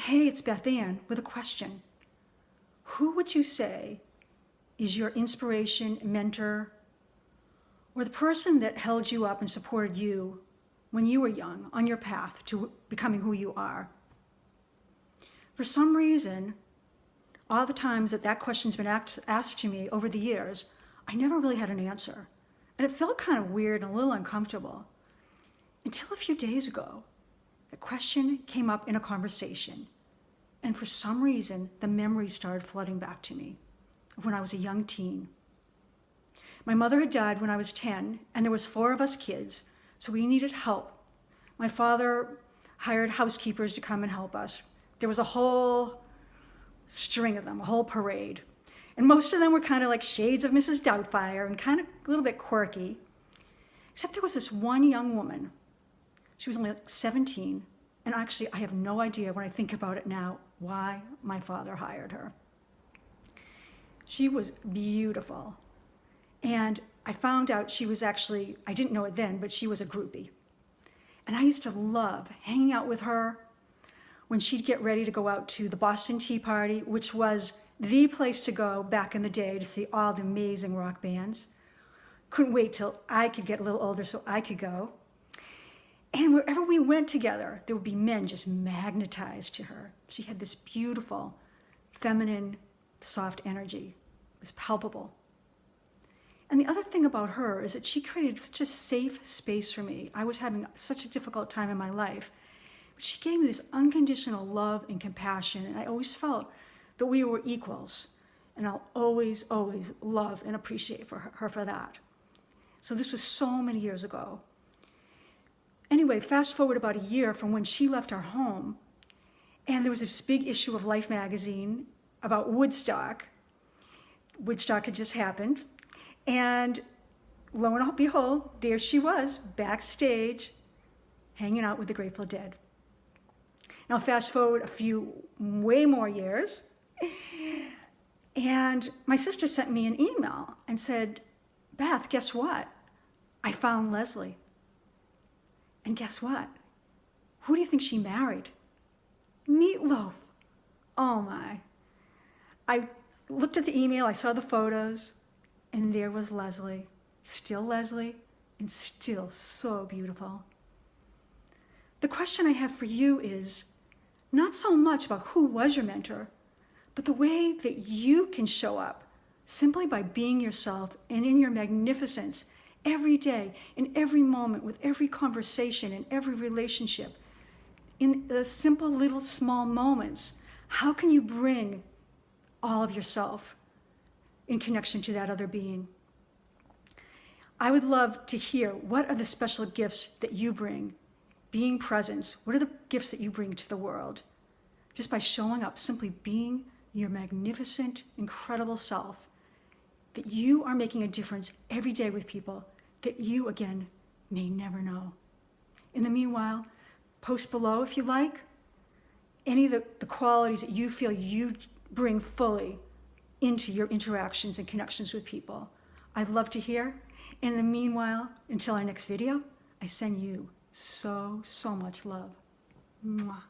Hey, it's Beth Ann with a question. Who would you say is your inspiration, mentor, or the person that held you up and supported you when you were young on your path to becoming who you are? For some reason, all the times that question's been asked to me over the years, I never really had an answer. And it felt kind of weird and a little uncomfortable. Until a few days ago, the question came up in a conversation. And for some reason, the memories started flooding back to me when I was a young teen. My mother had died when I was 10, and there was 4 of us kids, so we needed help. My father hired housekeepers to come and help us. There was a whole string of them, a whole parade. And most of them were kind of like shades of Mrs. Doubtfire and kind of a little bit quirky. Except there was this one young woman. She was only like 17. And actually, I have no idea when I think about it now why my father hired her. She was beautiful. And I found out she was actually, I didn't know it then, but she was a groupie. And I used to love hanging out with her when she'd get ready to go out to the Boston Tea Party, which was the place to go back in the day to see all the amazing rock bands. Couldn't wait till I could get a little older so I could go. And wherever we went together, there would be men just magnetized to her. She had this beautiful, feminine, soft energy. It was palpable. And the other thing about her is that she created such a safe space for me. I was having such a difficult time in my life. But she gave me this unconditional love and compassion, and I always felt that we were equals. And I'll always, always love and appreciate her for that. So this was so many years ago. Anyway, fast forward about a year from when she left our home, and there was this big issue of Life magazine about Woodstock. Woodstock had just happened. And lo and behold, there she was, backstage, hanging out with the Grateful Dead. Now fast forward a few, way more years, and my sister sent me an email and said, Beth, guess what? I found Leslie. And guess what? Who do you think she married? Meatloaf. Oh my. I looked at the email, I saw the photos, and there was Leslie, and still so beautiful. The question I have for you is not so much about who was your mentor, but the way that you can show up simply by being yourself and in your magnificence every day, in every moment, with every conversation, in every relationship, in the simple little small moments. How can you bring all of yourself in connection to that other being? I would love to hear, what are the special gifts that you bring? Being present, what are the gifts that you bring to the world? Just by showing up, simply being your magnificent, incredible self, that you are making a difference every day with people that you, again, may never know. In the meanwhile, post below, if you like, any of the qualities that you feel you bring fully into your interactions and connections with people. I'd love to hear. In the meanwhile, until our next video, I send you so, so much love. Mwah.